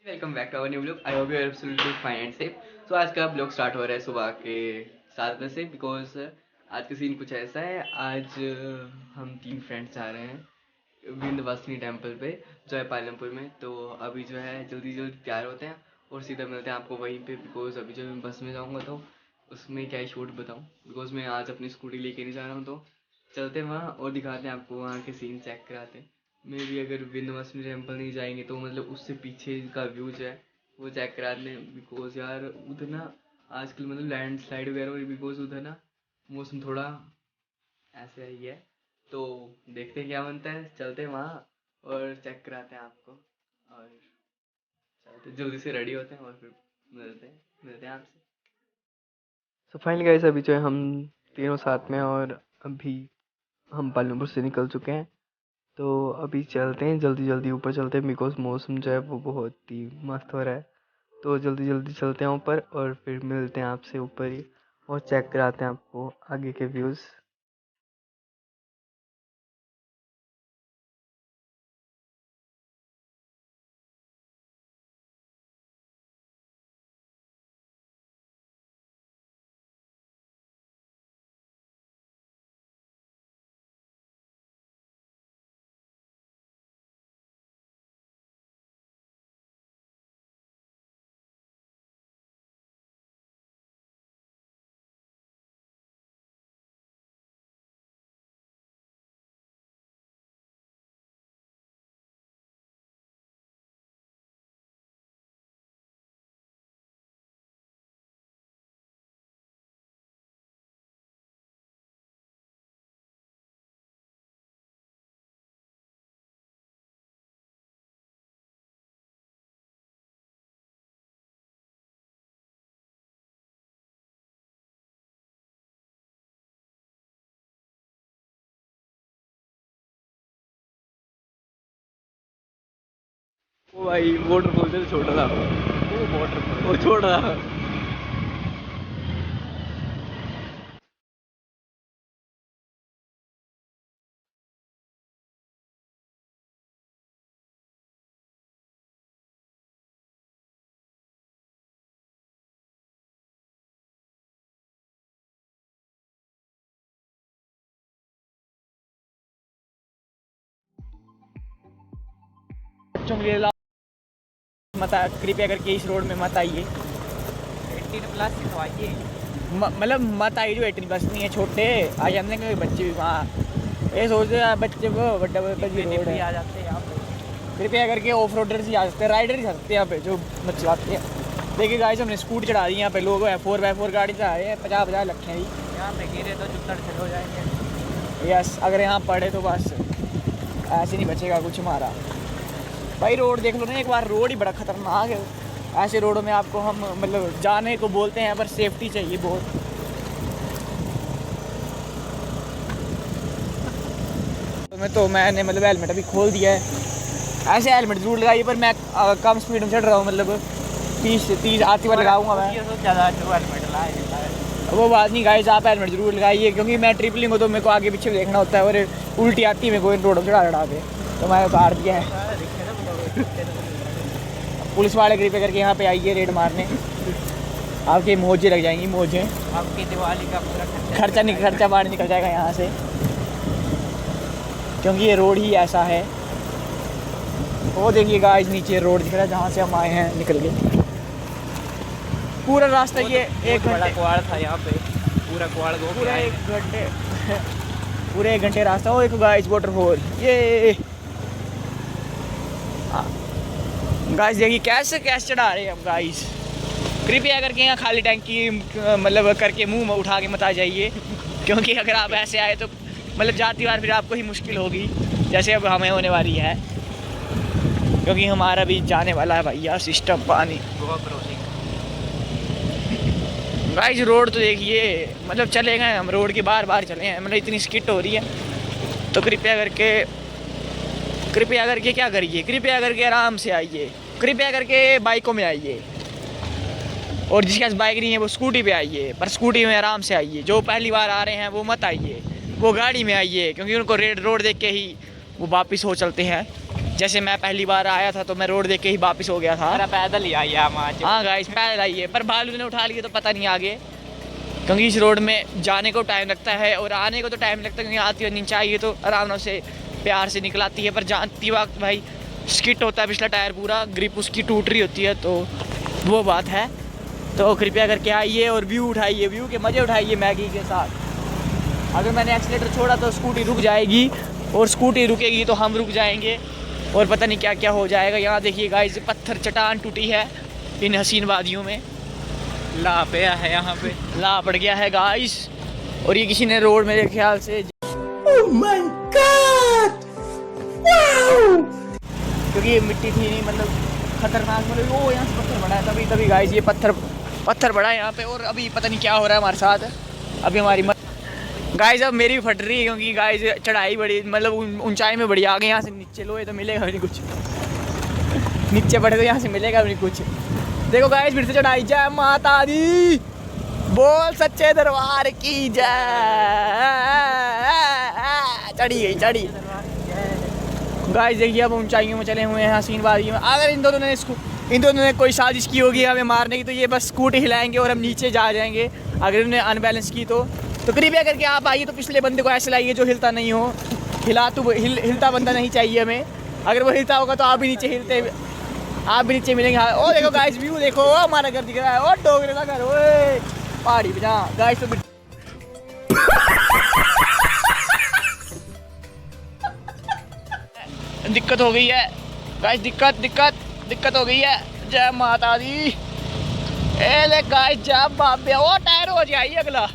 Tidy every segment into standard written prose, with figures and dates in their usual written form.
Welcome back to our new blog. I hope you are absolutely fine and safe. So आज का blog start हो रहा है सुबह के 7 बजे से, बिकॉज आज का सीन कुछ ऐसा है। आज हम 3 फ्रेंड्स जा रहे हैं विंध्यवासिनी टेम्पल पे जो है पालमपुर में। तो अभी जो है जल्दी जल्दी तैयार होते हैं और सीधा मिलते हैं आपको वहीं पे, बिकॉज अभी जब मैं बस में जाऊँगा तो उसमें क्या ही शूट बताऊँ, बिकॉज मैं आज अपनी स्कूटी लेके नहीं जा रहा हूँ। तो चलते हैं वहाँ और दिखाते हैं आपको, वहाँ के सीन चेक कराते हैं। मे भी अगर विंध्यवासिनी टेम्पल नहीं जाएंगे तो मतलब उससे पीछे का व्यू जो है वो चेक करा दें, बिकॉज यार उधर ना आजकल मतलब लैंड स्लाइड वगैरह हो रही, बिकॉज उधर ना मौसम थोड़ा ऐसे ही है। तो देखते हैं क्या बनता है, चलते हैं वहाँ और चेक कराते हैं आपको और चलते जल्दी से रेडी होते हैं और फिर मिलते हैं आपसे। सो फाइनली गाइस, अभी जो है हम तीनों साथ में और अभी हम पालमपुर से निकल चुके हैं। तो अभी चलते हैं जल्दी जल्दी ऊपर चलते हैं, बिकॉज मौसम जो है वो बहुत ही मस्त हो रहा है। तो जल्दी जल्दी चलते हैं ऊपर और फिर मिलते हैं आपसे ऊपर ही और चेक कराते हैं आपको आगे के व्यूज़। ओ भाई वाटरफॉल से छोटा था वो, वाटरफॉल वो छोटा था। बच्चों के लिए मत कृपया करके इस रोड में मत आइए। 18+ तो आइए। मतलब मत आइए, जो 18+ नहीं है, छोटे आ जाते हैं बच्चे भी वहाँ। ये सोचते हैं बच्चे को बड्डा रोड है। आ जाते हैं यहाँ पे। कृपया करके ऑफ रोडर्स ही आ सकते हैं, राइडर ही जा सकते हैं यहाँ पे जो मत चलाते हैं। देखिए गाइस, हमने स्कूटी चढ़ा दी यहाँ पे, लोग 4x4 गाड़ी से आ रहे हैं, 50-50 लख हैं। यहाँ पे गिरे तो जुत्तर छेद हो जाएंगे। यस, अगर यहाँ पड़े तो बस ऐसे नहीं बचेगा कुछ हमारा। भाई रोड देख लो ना एक बार, रोड ही बड़ा खतरनाक है। ऐसे रोडों में आपको हम मतलब जाने को बोलते हैं पर सेफ्टी चाहिए बहुत। तो मैंने मतलब हेलमेट अभी खोल दिया है। ऐसे हेलमेट जरूर लगाइए, पर मैं कम स्पीड में चढ़ रहा हूँ, मतलब 30 आती बार लगाऊंगा मैं। ज़्यादा हेलमेट लाए। वो बात नहीं गाइस, आप हेलमेट जरूर लगाइए, क्योंकि मैं ट्रिपलिंग हूँ तो मेरे को आगे पीछे भी देखना होता है और उल्टी आती है मेरे को रोड चढ़ा चढ़ा के, तो मैंने उतार दिया है। पुलिस वाले कृपया करके यहाँ पे आइए रेड मारने, आपके मोजे लग जाएंगी, मोजे। आपकी दिवाली का पूरा खर्चा बाहर निकल जाएगा यहाँ से, क्योंकि ये रोड ही ऐसा है। वो देखिए गाइस, नीचे रोड दिख रहा है जहाँ से हम आए हैं निकल के। पूरा रास्ता ये एक बड़ा कुआड़ था यहाँ पे, पूरा कुआड़ पूरा 1 घंटे पूरे 1 घंटे रास्ता। हो एक गाइस वाटरफॉल, ये गाइस देखिए कैसे चढ़ा रहे हैं हम गाइस। कृपया करके यहाँ खाली टैंकी मतलब करके मुंह में उठा के मत आ जाइए, क्योंकि अगर आप ऐसे आए तो मतलब जाती बार फिर आपको ही मुश्किल होगी, जैसे अब हमें होने वाली है, क्योंकि हमारा भी जाने वाला है भैया सिस्टम पानी। गाइस रोड तो देखिए, मतलब चले गए हम रोड के बार चले हैं, मतलब इतनी स्किट हो रही है। तो कृपया करके क्या करिए, कृपया करके आराम से आइए, कृपया करके बाइकों में आइए, और जिसके पास बाइक नहीं है वो स्कूटी पे आइए, पर स्कूटी में आराम से आइए। जो पहली बार आ रहे हैं वो मत आइए, वो गाड़ी में आइए, क्योंकि उनको रेड रोड देख के ही वो वापस हो चलते हैं। जैसे मैं पहली बार आया था तो मैं रोड देख के ही वापस हो गया था। मेरा पैदल ही आई है वहाँ। हाँ गाइस पैदल आइए, पर भालू ने उठा लिए तो पता नहीं आगे, क्योंकि इस रोड में जाने को टाइम लगता है और आने को तो टाइम लगता है, क्योंकि आती और नीचे आई है तो आराम से प्यार से निकलाती है, पर जानती वक्त भाई स्किट होता है पिछला टायर, पूरा ग्रिप उसकी टूट रही होती है, तो वो बात है। तो कृपया करके आइए और व्यू उठाइए, व्यू के मज़े उठाइए मैगी के साथ। अगर मैंने एक्सीलेटर छोड़ा तो स्कूटी रुक जाएगी, और स्कूटी रुकेगी तो हम रुक जाएंगे, और पता नहीं क्या क्या हो जाएगा। यहाँ देखिए गाइस पत्थर चट्टान टूटी है इन हसीन वादियों में, ला पे है यहाँ पे, ला पड़ गया है गाइस। और ये किसी ने रोड मेरे ख्याल से क्योंकि ये मिट्टी थी नहीं, मतलब खतरनाक, मतलब वो यहाँ से पत्थर पड़ा है, तभी गाइस ये पत्थर पड़ा है यहाँ पे। और अभी पता नहीं क्या हो रहा है हमारे साथ, अभी हमारी गाइस अब मेरी फट रही है, क्योंकि गाइस चढ़ाई बड़ी, मतलब ऊंचाई में बड़ी आ गई। यहाँ से नीचे लोए तो मिलेगा भी नहीं कुछ, नीचे बढ़े तो यहाँ से मिलेगा भी नहीं कुछ। देखो गाइस फिर से चढ़ाई, जय माता दी, बोल सच्चे दरबार की जय। चढ़ी गई गाइस। देखिए अब ऊंचाइयों में चले हुए हैं हसीन वादियों में। अगर इन दोनों ने कोई साजिश की होगी हमें मारने की, तो ये बस स्कूटी हिलाएंगे और हम नीचे जा जाएंगे। अगर इन्होंने अनबैलेंस की तो कृपया करके आप आइए, तो पिछले बंदे को ऐसे लाइए जो हिलता नहीं हो। हिलता बंदा नहीं चाहिए हमें, अगर वो हिलता होगा तो आप भी नीचे मिलेंगे। हाँ ओ देखो गाइस व्यू देखो, ओ हमारा घर दिख रहा है, ओ डोगरे का घर, ओए पहाड़ी पे जा गाइस। तो दिक्कत हो गई है गाइस, दिक्कत हो गई है। जय माता दी। ए ले गाइस जय बाबे, ओ टायर हो जाइए अगला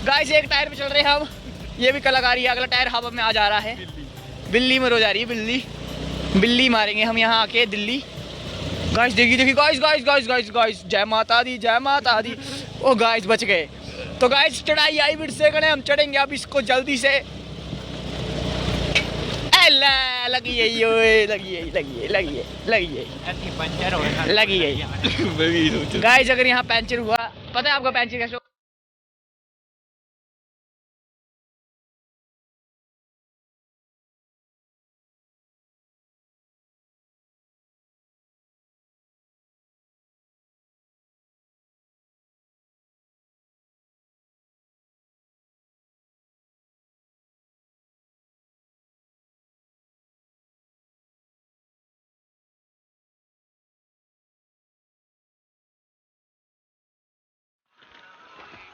गाइस, एक टायर पे चल रहे हैं हम, ये भी कलाकारी है। अगला टायर हवा में आ जा रहा है, बिल्ली में रो जा रही है, बिल्ली मारेंगे हम यहाँ आके दिल्ली। गाइस देखिए गाइस, जय माता दी। ओ गाइस बच गए। तो गाइस चढ़ाई आई फिर से करें, हम चढ़ेंगे अब इसको जल्दी से। लगी गाइस। अगर यहाँ पंचर हुआ, पता है आपका पंचर कैसे?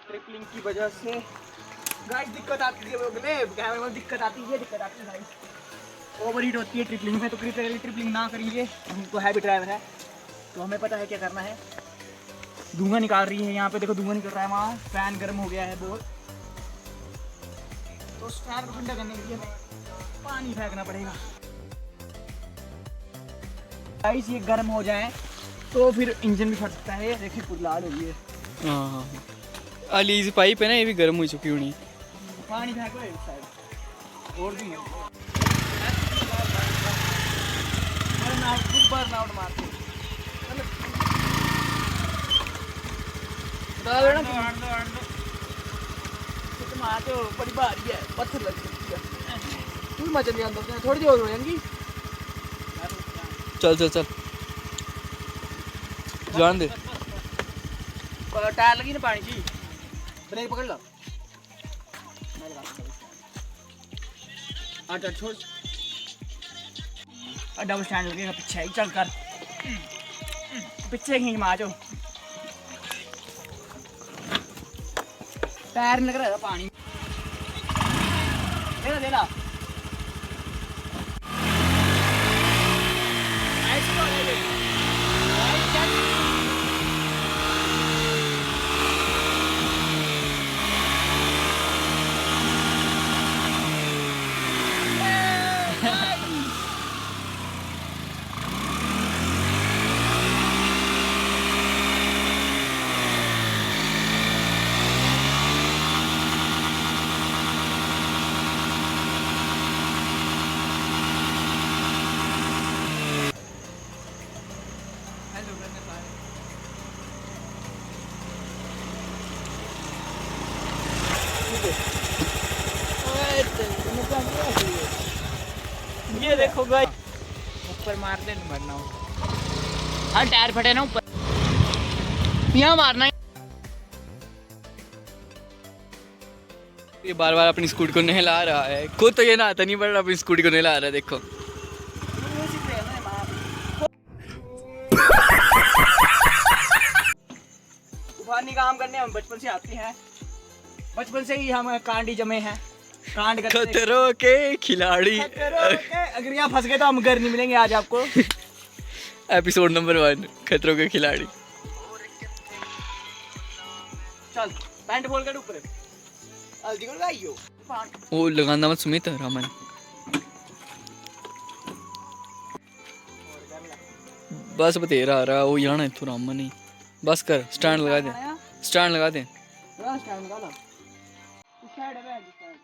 ट्रिपलिंग की वजह से गाइस दिक्कत आती है, कैमरे में दिक्कत आती है गाइस, ओवरहीट होती है ट्रिपलिंग में। तो ट्रिपलिंग ना करिए, हम तो हैवी ड्राइवर है तो हमें पता है क्या करना है। धुआं निकाल रही है यहाँ पे, देखो धुआं निकल रहा है, वहाँ फैन गर्म हो गया है बहुत, तो उस फैन को ठंडा करने के लिए हमें पानी फेंकना पड़ेगा गाइस। ये गर्म हो जाए तो फिर इंजन भी फट सकता है। देखिए पूरी लाल हो गई है। हाँ अलीज पाइप है ना, ये भी गर्म हो चुकी होनी। पानी फेंको एक साइड और भी बर्नआउट मारते तो बड़ी भारी है, पत्थर लग सकती है। तू मचल गया अंदर, थोड़ी देर हो जाएंगी। चल जान दे। टायर लगी ना पानी की, ब्रेक पकड़ लो। अच्छा छोड़, डबल स्टैंड लगेगा पीछे ही, चल कर पीछे ही मारो। पैर लग रहा है पानी, देना ये देखो गाइस, ऊपर मार दे नहीं मरना हो। हाँ टायर फटे ना ऊपर, यहाँ मारना है। ये बार बार अपनी स्कूटी को नहला रहा है, खुद तो ये नहाता नहीं पर अपनी स्कूटी को नहला रहा है, देखो। तूफानी काम करने हम बचपन से आते हैं, बचपन से ही हम कांडी जमे हैं, कांड करते हैं। खतरों के खिलाड़ी, अगर यहाँ फंस गए तो हम घर नहीं मिलेंगे आज आपको। एपिसोड नंबर 1, खतरों के खिलाड़ी। चल पैंट खोल कर ऊपर हल्दी को लगाइयो। वो लगाना मत सुमित रामन। बस बतेरा आ रहा वो यहाँ है तो रामन नहीं, बस कर, स्टैंड लगा दे, स्टैंड लगा दे। स्टैंड लगा ला, स्टैंड है स्टैंड।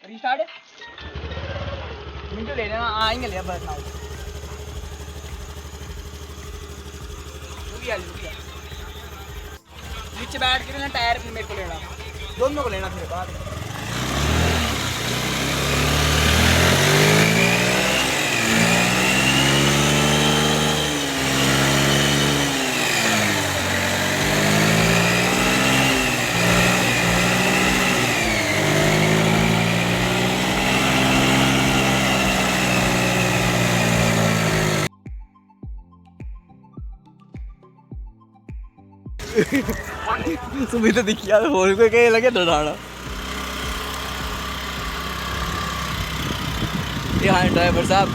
रिस्टार्ट मिनट ले लेना, आएंगे ले बस ना नीचे बैठ के ना टायर भी मेरे को लेना, दोनों को लेना फिर बाद में। सुमित तो दिखिया फोन को कहे लगे डराना। ये हाँ ड्राइवर साहब।